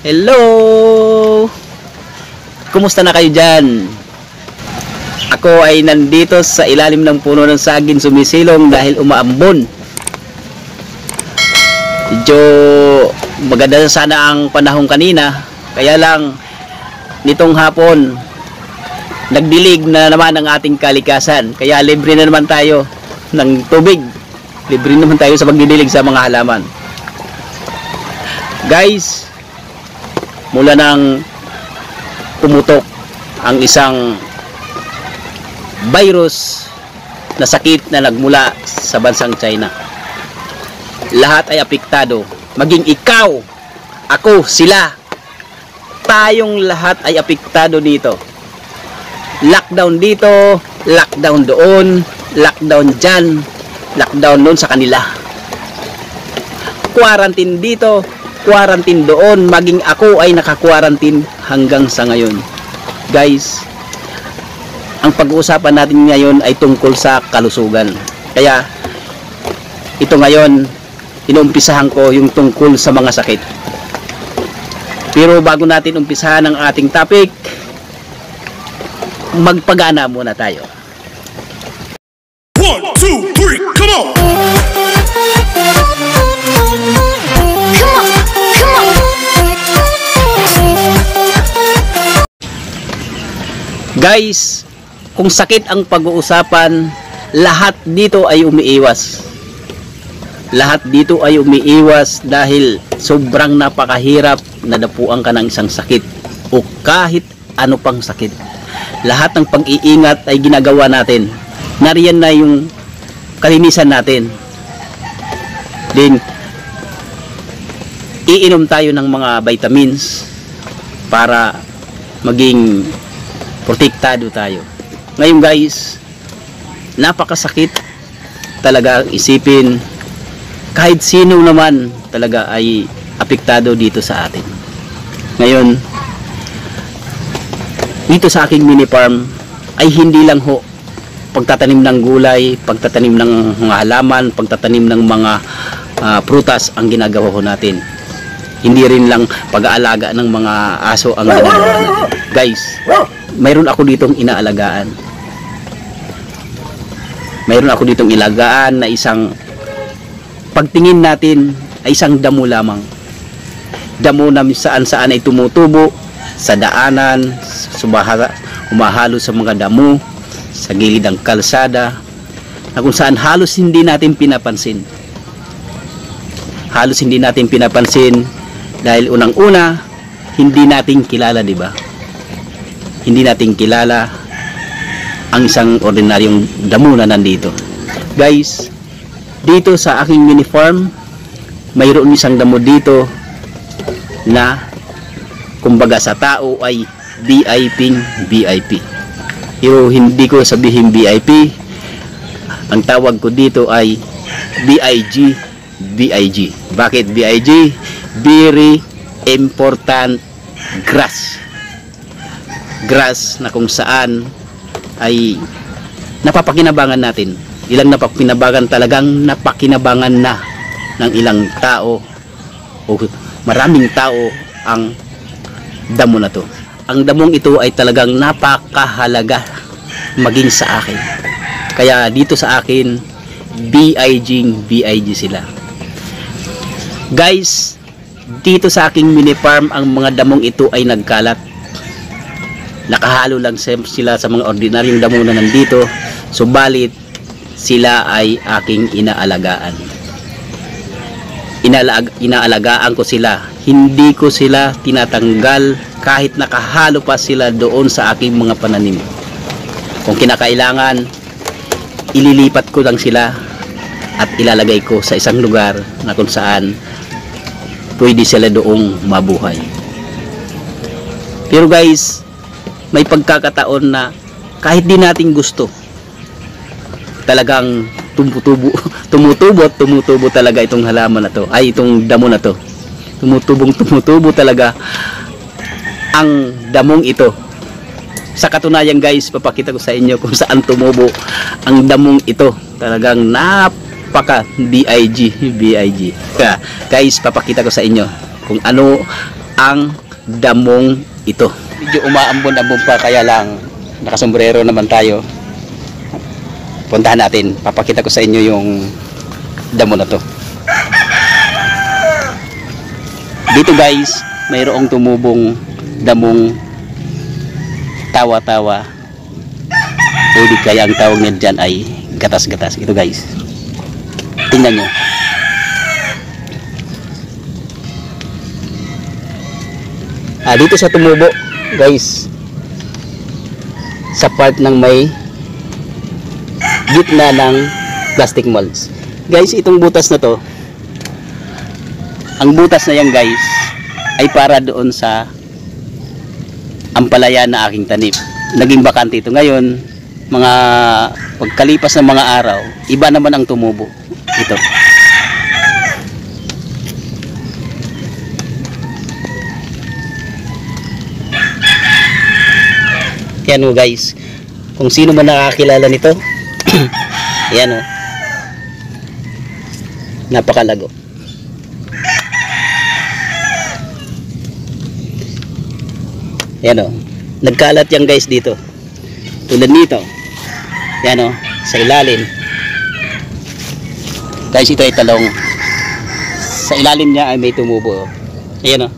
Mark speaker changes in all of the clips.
Speaker 1: Hello! Kumusta na kayo dyan? Ako ay nandito sa ilalim ng puno ng saging sumisilong dahil umaambon. Medyo maganda sana ang panahon kanina, kaya lang nitong hapon nagdilig na naman ang ating kalikasan, kaya libre na naman tayo ng tubig, libre naman tayo sa pagdidilig sa mga halaman. Guys, mula nang pumutok ang isang virus na sakit na nagmula sa bansang China, lahat ay apektado, maging ikaw, ako, sila, tayong lahat ay apektado dito. Lockdown dito, lockdown doon, lockdown dyan, lockdown doon sa kanila, quarantine dito, quarantine doon, maging ako ay naka-quarantine hanggang sa ngayon. Guys, ang pag-uusapan natin ngayon ay tungkol sa kalusugan. Kaya ito ngayon, inumpisahan ko yung tungkol sa mga sakit. Pero bago natin umpisahan ang ating topic, magpagana muna tayo.
Speaker 2: 1, 2, 3, come on!
Speaker 1: Guys, kung sakit ang pag-uusapan, lahat dito ay umiiwas. Lahat dito ay umiiwas dahil sobrang napakahirap na dapuan ka ng isang sakit o kahit ano pang sakit. Lahat ng pag-iingat ay ginagawa natin. Nariyan na yung kalinisan natin. Then, iinom tayo ng mga vitamins para maging protektado tayo. Ngayon guys, napakasakit talaga isipin, kahit sino naman talaga ay apektado dito sa atin. Ngayon, dito sa aking mini farm ay hindi lang ho pagtatanim ng gulay, pagtatanim ng mga halaman, pagtatanim ng mga prutas ang ginagawa ho natin. Hindi rin lang pag-aalaga ng mga aso ang ginagawa natin. Guys, mayroon ako ditong inaalagaan. Mayroon ako ditong ilagaan na isang pagtingin natin ay isang damo lamang. Damo na saan-saan ay tumutubo, sa daanan, humahalo sa mga damo, sa gilid ng kalsada, na kung saan halos hindi natin pinapansin. Halos hindi natin pinapansin dahil unang-una, hindi natin kilala, di ba? Hindi natin kilala ang isang ordinaryong damo na nandito. Guys, dito sa aking mini farm, mayroon isang damo dito na kumbaga sa tao ay VIP. Pero hindi ko sabihin VIP. Ang tawag ko dito ay BIG. Bakit BIG? Very important grass na kung saan ay napapakinabangan natin. Ilang napapakinabangan, talagang napakinabangan na ng ilang tao o maraming tao ang damo na to. Ang damong ito ay talagang napakahalaga maging sa akin. Kaya dito sa akin, BIG sila. Guys, dito sa aking mini farm, ang mga damong ito ay nagkalat. Nakahalo lang sila sa mga ordinaryong damo na nandito, subalit sila ay aking inaalagaan. Inaalagaan ko sila, hindi ko sila tinatanggal kahit nakahalo pa sila doon sa aking mga pananim. Kung kinakailangan, ililipat ko lang sila at ilalagay ko sa isang lugar na kung saan pwede sila doong mabuhay. Pero guys, may pagkakataon na kahit di natin gusto, talagang tumutubo talaga itong halaman na to, ay itong damo na to. Tumutubo talaga ang damong ito. Sa katunayan guys, papakita ko sa inyo kung saan tumubo ang damong ito. Talagang napaka BIG. Guys, papakita ko sa inyo kung ano ang damong ito. Medyo umaambon-ambon pa, kaya lang nakasombrero naman tayo. Puntahan natin, papakita ko sa inyo yung damo na to. Dito guys, mayroong tumubong damong tawa-tawa, o di kaya ang tawag nila dyan ay gatas-gatas. Ito guys, tingnan nyo. Dito sa tumubo guys, sa part ng may gitna ng plastic molds. Guys, itong butas na to, ang butas na yan guys ay para doon sa ampalaya na aking tanim. Naging bakante ito ngayon. Mga pagkalipas ng mga araw, iba naman ang tumubo. Ito. Yan o guys, kung sino man nakakilala nito, yan o, napakalago. Yan o, nagkalat yan guys dito, tulad nito. Yan o, sa ilalim guys, ito ay talong. Sa ilalim niya ay may tumubo. Ayan o,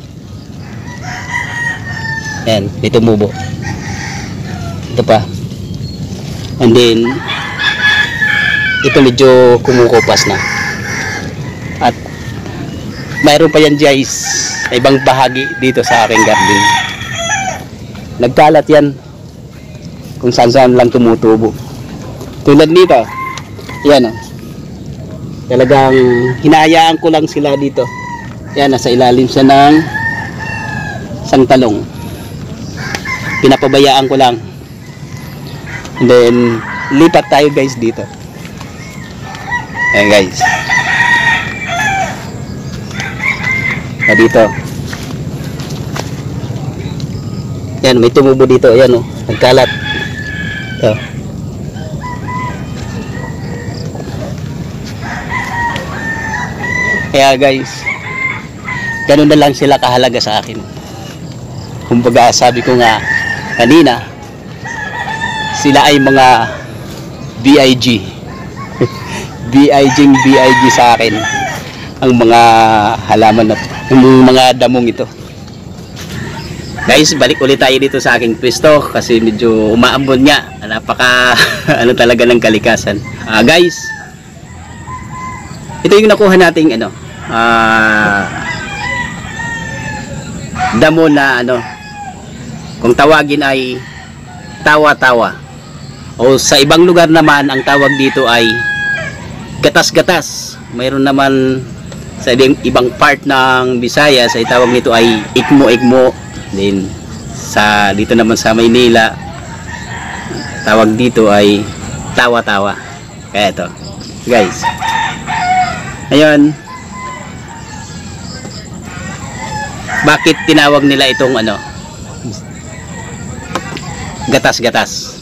Speaker 1: yan, may tumubo. Ito pa, and then ito medyo kumukupas na, at mayroon pa yan guys sa ibang bahagi dito sa aking garden. Nagkalat yan kung saan lang tumutubo, tulad nito. Yan o, talagang hinahayaan ko lang sila dito. Yan, nasa ilalim siya ng isang talong, pinapabayaan ko lang. And then lipat tayo guys dito. Ayan guys, dito yan, may tumubo dito. Ayan o, nagkalat ito. Kaya guys, ganun na lang sila kahalaga sa akin. Kumbaga, sabi ko nga kanina, sila ay mga BIG. BIG sa akin ang mga halaman na, yung mga damong ito. Guys, balik ulit tayo dito sa aking pwesto kasi medyo umaambon nga. Napaka ano talaga ng kalikasan. Guys, ito yung nakuha nating ano, damo na ano, kung tawagin ay tawa-tawa. O sa ibang lugar naman, ang tawag dito ay gatas-gatas. Mayroon naman sa ibang part ng Visayas ay tawag nito ay ikmo-ikmo. Then sa dito naman sa Maynila, tawag dito ay tawa-tawa. Kaya ito guys, ayun, bakit tinawag nila itong ano, gatas-gatas?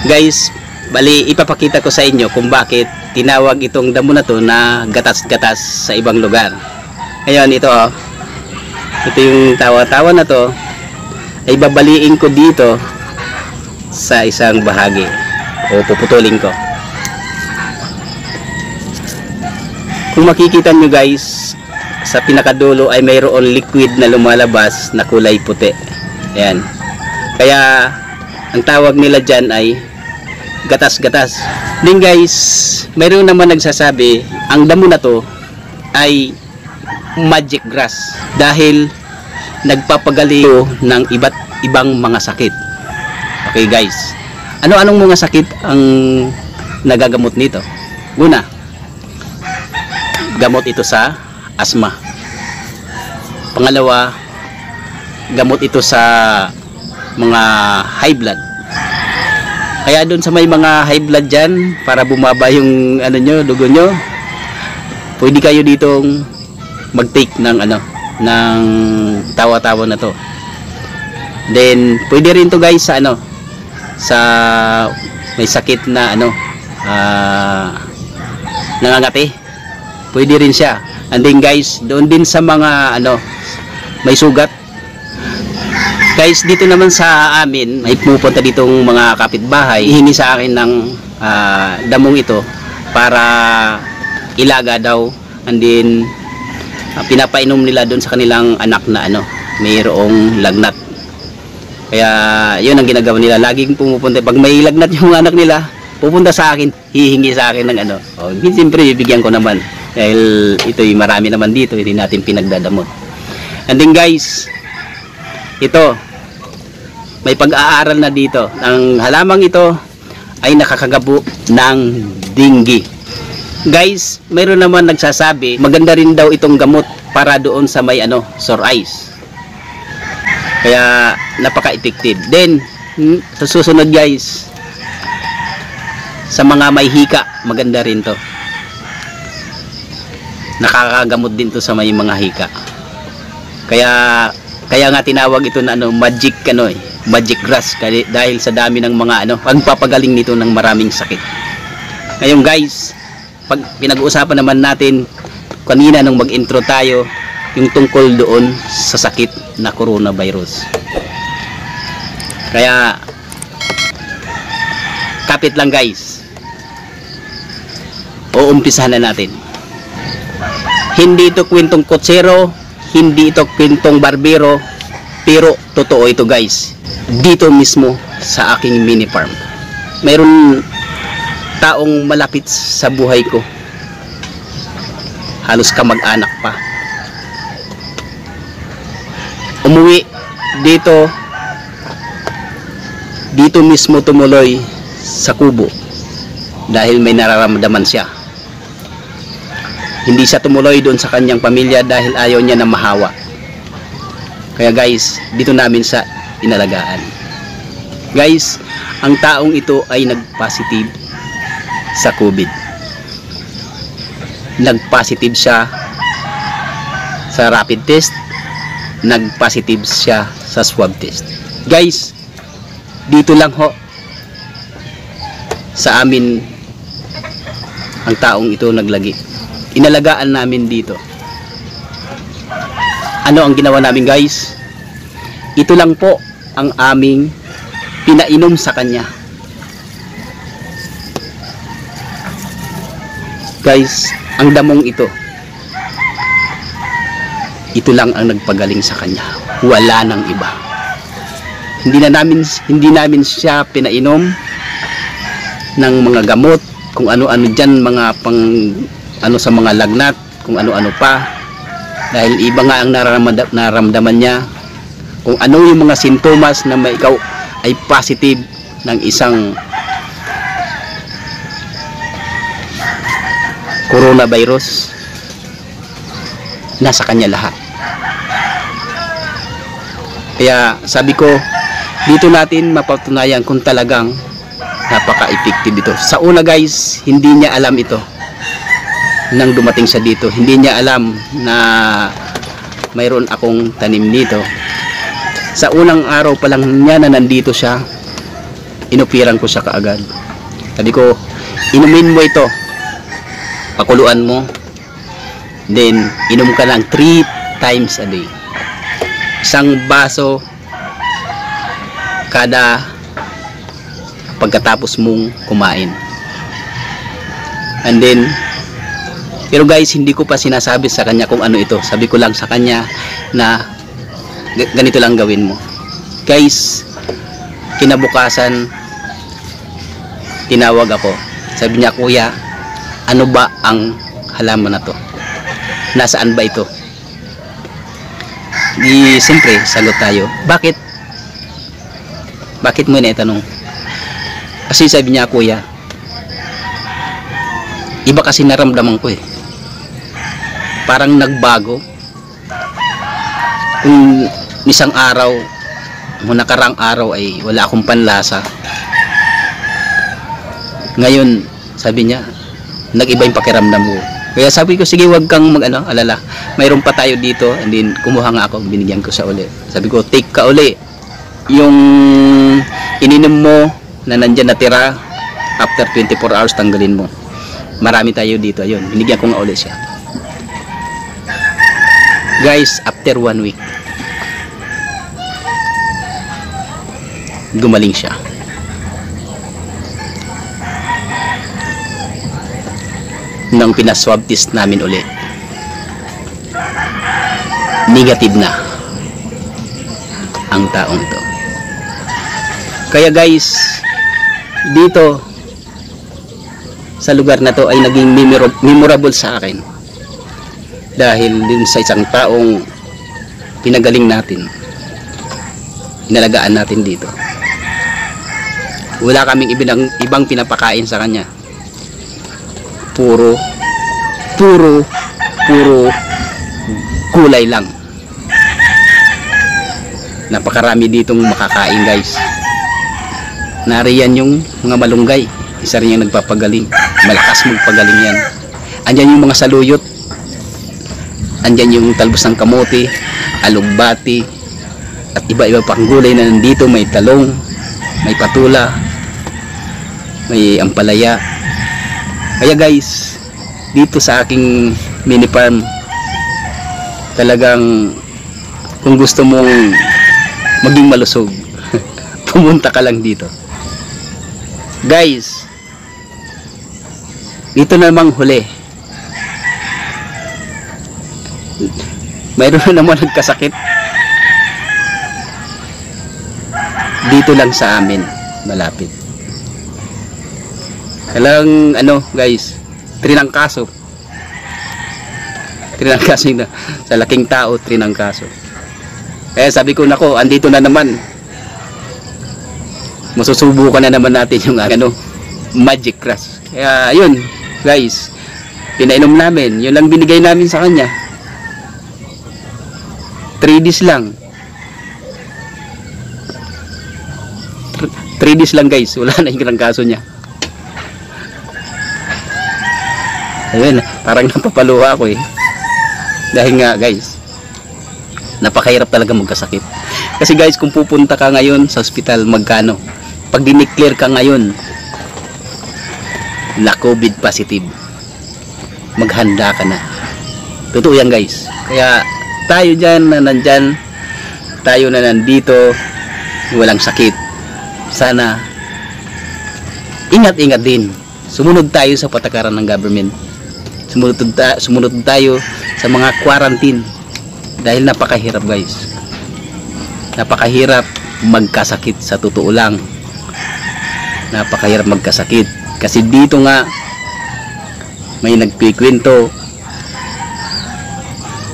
Speaker 1: Guys, bali ipapakita ko sa inyo kung bakit tinawag itong damo na to na gatas-gatas sa ibang lugar. Ngayon, ito oh, ito yung tawa-tawa na to ay babaliin ko dito sa isang bahagi, o puputulin ko. Kung makikita nyo guys, sa pinakadulo ay mayroon liquid na lumalabas na kulay puti. Ayan, kaya ang tawag nila dyan ay gatas-gatas. Din guys, mayroon naman nagsasabi ang damo na to ay magic grass dahil nagpapagaling ng iba't ibang mga sakit. Okay guys, ano-anong mga sakit ang nagagamot nito? Una, gamot ito sa asma. Pangalawa, gamot ito sa mga high blood. Kaya doon sa may mga high blood dyan, para bumaba yung ano nyo, dugo nyo, pwede kayo ditong mag-take ng ano, ng tawa-tawa na to. Then pwede rin to guys sa ano, sa may sakit na ano, nangangati, pwede rin siya. And then guys, doon din sa mga ano, may sugat. Guys, dito naman sa amin, may pupunta ditong mga kapitbahay, hihingi sa akin ng damong ito para ilaga daw, and then pinapainom nila doon sa kanilang anak na mayroong lagnat. Kaya yun ang ginagawa nila, laging pumupunta pag may lagnat yung anak nila, pupunta sa akin, hihingi sa akin ng siyempre bibigyan ko naman dahil ito'y marami naman dito, hindi natin pinagdadamot. And then guys, ito may pag-aaral na dito, ang halamang ito ay nakakagabo ng dengue. Guys, mayroon naman nagsasabi maganda rin daw itong gamot para doon sa may sore eyes, kaya napaka-effective. Then sa susunod guys, sa mga may hika, maganda rin to, nakakagamot din to sa may mga hika. Kaya nga tinawag ito na magic grass, dahil sa dami ng mga pagpapagaling nito ng maraming sakit. Ngayon guys, pag pinag-uusapan naman natin kanina nung mag-intro tayo, yung tungkol doon sa sakit na coronavirus. Kaya kapit lang guys, uumpisahan na natin. Hindi ito kwentong kotsero, hindi ito kwentong barbero, pero totoo ito guys, dito mismo sa aking mini farm. Mayroon taong malapit sa buhay ko, halos kamag-anak pa, umuwi dito mismo tumuloy sa kubo dahil may nararamdaman siya. Hindi siya tumuloy doon sa kanyang pamilya dahil ayaw niya na mahawa. Kaya guys, dito namin sa inalagaan. Guys, ang taong ito ay nag-positive sa COVID. Nag-positive siya sa rapid test, nag-positive siya sa swab test. Guys, dito lang ho sa amin ang taong ito naglagi. Inalagaan namin dito. Ano ang ginawa namin guys? Ito lang po ang aming pinainom sa kanya. Guys, ang damong ito lang ang nagpagaling sa kanya. Wala nang iba. Hindi namin siya pinainom ng mga gamot, kung ano-ano diyan, mga sa mga lagnat, kung ano-ano pa, dahil iba nga ang nararamdaman niya. Kung ano yung mga sintomas na ikaw ay positive ng isang coronavirus, nasa kanya lahat. Kaya sabi ko, dito natin mapatunayan kung talagang napaka-effective ito. Sa una guys, hindi niya alam ito nang dumating siya dito. Hindi niya alam na mayroon akong tanim dito. Sa unang araw pa lang niya na nandito siya, inupiran ko siya kaagad. Sabi ko, inumin mo ito, pakuluan mo, then inom ka lang 3 times a day. Isang baso kada pagkatapos mong kumain. And then, pero guys, hindi ko pa sinasabi sa kanya kung ano ito. Sabi ko lang sa kanya na ganito lang gawin mo. Guys, kinabukasan tinawag ako. Sabi niya, kuya, ano ba ang halaman na to? Nasaan ba ito? Siyempre, sagot tayo. Bakit? Bakit mo naitanong? Kasi sabi niya, kuya, iba kasi naramdaman ko eh. Parang nagbago. Kung isang araw, nakarang araw ay wala akong panlasa. Ngayon, sabi niya, nag-iba yung pakiramdam mo. Kaya sabi ko, sige, wag kang alala. Mayroon pa tayo dito. And then, kumuha nga ako, binigyan ko siya uli. Sabi ko, take ka uli. Yung ininom mo na nandyan natira, after 24 hours, tanggalin mo. Marami tayo dito. Ayun, binigyan ko nga uli siya. Guys, after 1 week, gumaling siya. Nang pinaswab test namin ulit, negative na ang taong to. Kaya guys, dito sa lugar na to ay naging memorable sa akin dahil din sa isang taong pinagaling natin, inalagaan natin dito. Wala kaming ibang pinapakain sa kanya. Puro gulay lang. Napakarami ditong makakain guys. Nariyan yung mga malunggay, isa rin yung nagpapagaling, malakas magpagaling yan. Andyan yung mga saluyot, andyan yung talbos ng kamote, alugbati, at iba-iba pang gulay na nandito. May talong, may patula, may ampalaya. Kaya guys, dito sa aking mini farm, talagang kung gusto mong maging malusog, pumunta ka lang dito. Guys, dito namang huli, mayroon na naman nagkasakit dito lang sa amin, malapit. Kailang guys, trinangkaso na sa laking tao, trinangkaso. Kaya sabi ko, nako, andito na naman, masusubukan na naman natin yung magic grass. Kaya yun guys, pinainom namin, yun lang binigay namin sa kanya. 3 days lang, 3 days lang guys, wala na yung trangkaso niya. Ayun, parang napapaluha ako dahil nga guys, napakahirap talaga magkasakit. Kasi guys, kung pupunta ka ngayon sa ospital, magkano? Pag dineclare ka ngayon na COVID positive, maghanda ka na. Totoo yan guys. Kaya tayo dyan na nandyan, tayo na nandito, walang sakit, sana ingat-ingat din. Sumunod tayo sa patakaran ng government. Sumunod tayo sa mga quarantine dahil napakahirap guys. Napakahirap magkasakit, sa totoo lang. Napakahirap magkasakit kasi dito nga may nagkikwento,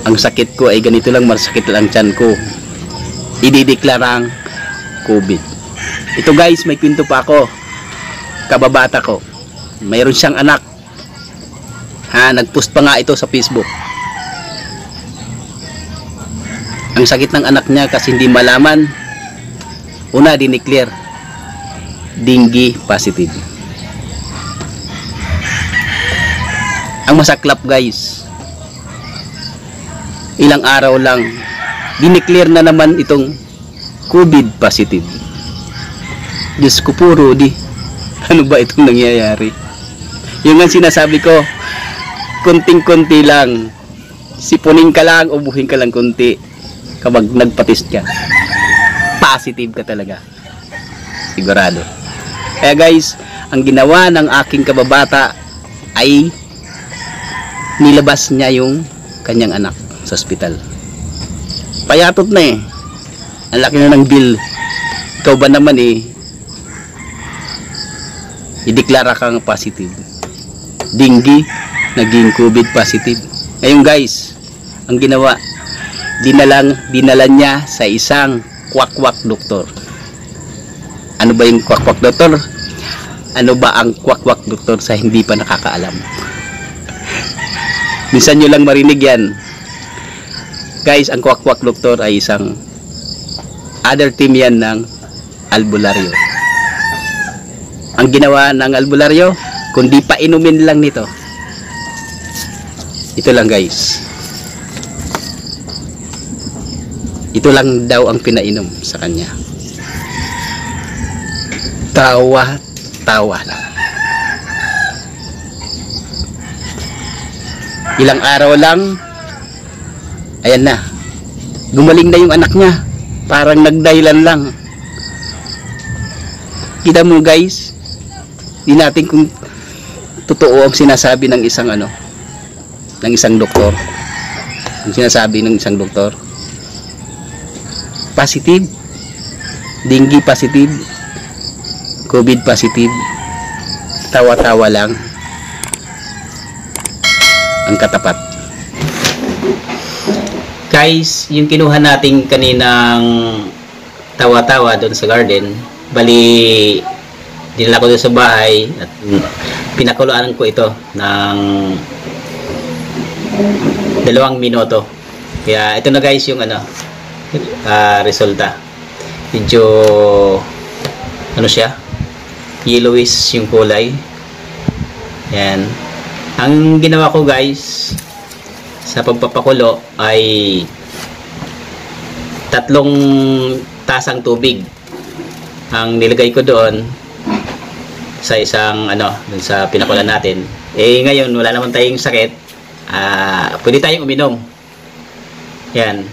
Speaker 1: ang sakit ko ay ganito lang, masakit lang tiyan ko, idideklarang COVID. Ito guys, may kwento pa ako, kababata ko, mayroon siyang anak, nagpost pa nga ito sa Facebook. Ang sakit ng anak niya kasi hindi malaman, una dineclare dengue positive. Ang masaklap guys, ilang araw lang dineclare na naman itong COVID positive. Diyos ko po, Rudy, ano ba itong nangyayari? Yung nga sinasabi ko, konting-konti lang, sipunin ka lang, ubuhin ka lang konti, kapag nagpatest ka, positive ka talaga, sigurado. Kaya guys, ang ginawa ng aking kababata ay nilabas niya yung kanyang anak sa ospital. Payatot na ang laki na ng bill. Ikaw ba naman ideklara kang positive, dengue, naging COVID positive. Ngayon guys, ang ginawa, dinala niya sa isang kwak-kwak doktor. Ano ba yung kwak-kwak doktor? Ano ba ang kwak-kwak doktor sa hindi pa nakakaalam? Minsan nyo lang marinig yan. Guys, ang kwak-kwak doktor ay isang other team yan ng albularyo. Ang ginawa ng albularyo, kundi pa inumin lang nito. Ito lang guys. Ito lang daw ang pinainom sa kanya. Tawa lang. Ilang araw lang, ayan na, gumaling na yung anak niya. Parang nagdahilan lang. Kita mo guys, di natin kung totoo ang sinasabi ng isang ng isang doktor. Ang sinasabi ng isang doktor. Positive. Dengue positive. COVID positive. Tawa-tawa lang ang katapat. Guys, yung kinuha nating kaninang tawa-tawa doon sa garden, bali dinala ko doon sa bahay at pinakuluan ko ito ng 2 minuto. Kaya ito na guys yung resulta. Medyo siya, yellowish yung kulay. Yan. Ang ginawa ko guys sa pagpapakulo ay 3 tasang tubig ang nilagay ko doon sa isang dun sa pinakulan natin. Ngayon wala naman tayong sakit, pwede tayong uminom. Yan,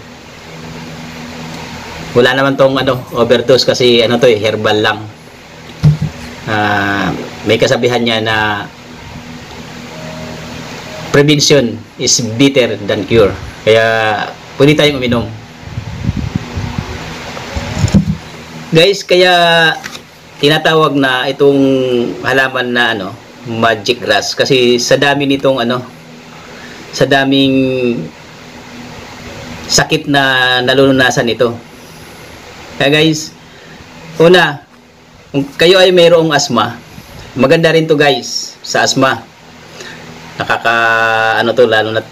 Speaker 1: wala naman tong overdose kasi to herbal lang. May kasabihan niya na prevention is better than cure, kaya pwede tayong uminom guys. Kaya tinatawag na itong halaman na magic grass kasi sa dami nitong sa daming sakit na nalulunasan ito. Kaya guys, una, kung kayo ay mayroong asma, maganda rin to guys sa asma. To lalo na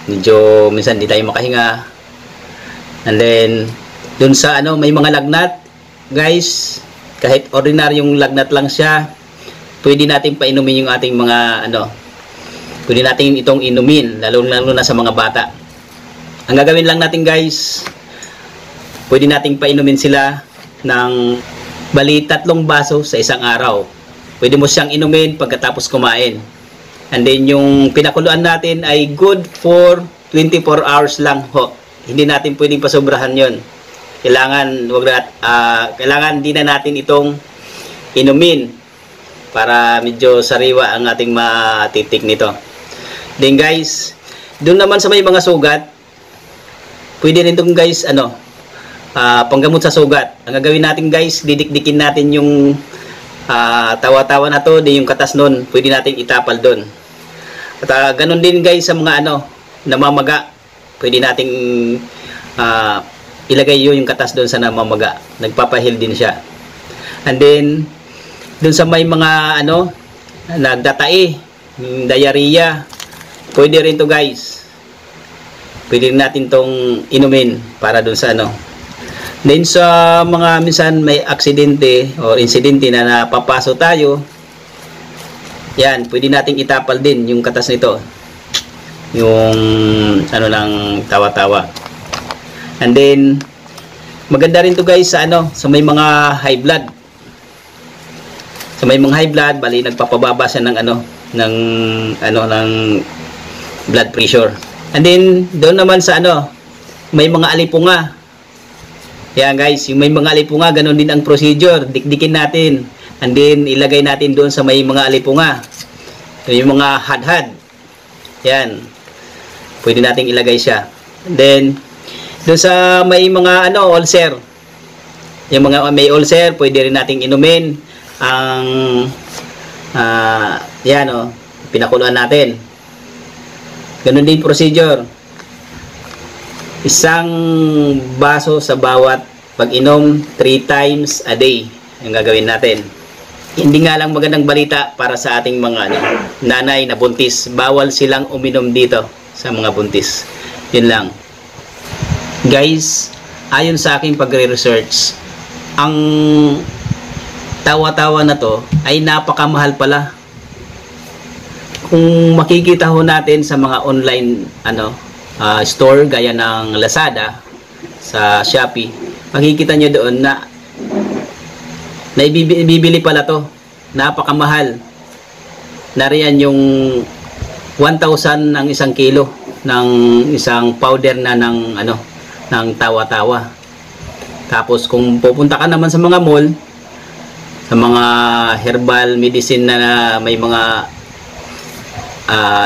Speaker 1: medyo minsan di tayo makahinga. And then dun sa may mga lagnat guys, kahit ordinaryong lagnat lang siya, pwede natin painumin yung ating mga pwede natin itong inumin, lalo na sa mga bata. Ang gagawin lang natin guys, pwede nating painumin sila ng bali 3 baso sa isang araw. Pwede mo siyang inumin pagkatapos kumain. And then yung pinakuluan natin ay good for 24 hours lang ho. Hindi natin pwedeng pasobrahan yon. Kailangan di na natin itong inumin para medyo sariwa ang ating matitik nito. Then guys, doon naman sa may mga sugat, pwede rin itong guys panggamot sa sugat. Ang gagawin natin guys, didikdikin natin yung tawa-tawa na to, di yung katas nun, pwede natin itapal doon. At ganun din guys sa mga namamaga, pwede nating ilagay yung katas doon sa namamaga, nagpapahil din siya. And then doon sa may mga nagdatae, diarrhea, pwede rin to guys, pwede rin natin tong inumin para doon sa Then sa mga minsan may aksidente o insidente na napapaso tayo, yan, pwede nating itapal din yung katas nito, yung ng tawa-tawa. And then maganda rin to guys sa sa may mga high blood. Sa may mga high blood, bali nagpapababa siya ng ng blood pressure. And then doon naman sa may mga alipunga. Yan guys, yung may mga alipunga, ganun din ang procedure. Dikdikin natin. And then ilagay natin doon sa may mga alipunga. Yung mga hadhad. Yan. Pwede nating ilagay siya. And then doon sa may mga ulcer. Yung mga may ulcer, pwede rin nating inumin ang pinakuluan natin. Ganun din procedure. 1 baso sa bawat pag-inom 3 times a day ang gagawin natin. Hindi nga lang magandang balita para sa ating mga nanay na buntis. Bawal silang uminom dito sa mga buntis. Yun lang. Guys, ayon sa aking pagre-research, ang tawa-tawa na to ay napakamahal pala. Kung makikita ho natin sa mga online store gaya ng Lazada, sa Shopee, makikita nyo doon na ibibili pala to, napakamahal. Nariyan yung 1,000 ang 1 kilo ng isang powder na ng tawa-tawa. Tapos kung pupunta ka naman sa mga mall, sa mga herbal medicine na may mga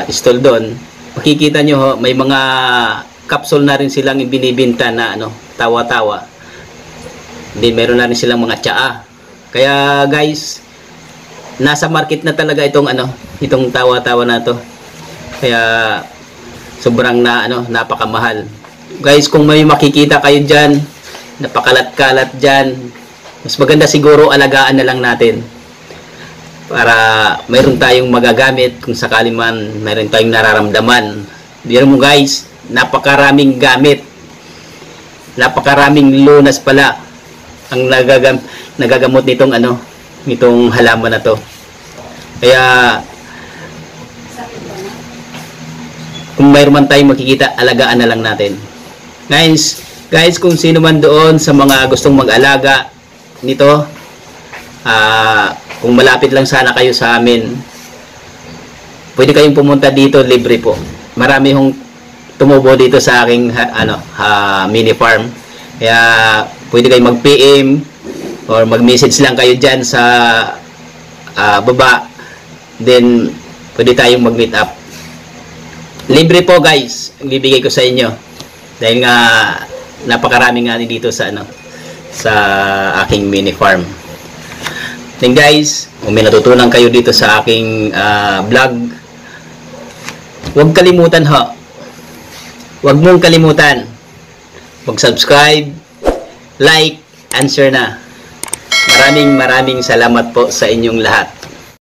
Speaker 1: stall doon, makikita nyo ho, may mga capsule na rin silang binibinta na tawa-tawa. Then meron na rin silang mga tsaa. Kaya guys, nasa market na talaga itong tawa-tawa na to. Kaya sobrang napakamahal. Guys, kung may makikita kayo diyan, napakalat-kalat diyan, mas maganda siguro alagaan na lang natin. Para mayroon tayong magagamit kung sakali man mayroon tayong nararamdaman. Diyan mo guys, napakaraming gamit. Napakaraming lunas pala ang nagagamot nitong halaman na to. Kaya kung mayroon man tayong makikita, alagaan na lang natin. Guys, kung sino man doon sa mga gustong mag-alaga nito, kung malapit lang sana kayo sa amin, pwede kayong pumunta dito, libre po. Marami hong tumubo dito sa aking mini farm. Kaya pwede kayong mag-PM or mag-message lang kayo dyan sa baba. Then pwede tayong mag-meet up. Libre po guys, ang bibigay ko sa inyo. Dahil nga napakarami nga dito sa aking mini farm. Then guys, kung may natutunan kayo dito sa aking vlog, huwag kalimutan ho. Huwag mong kalimutan mag-subscribe, like, and share na. Maraming salamat po sa inyong lahat.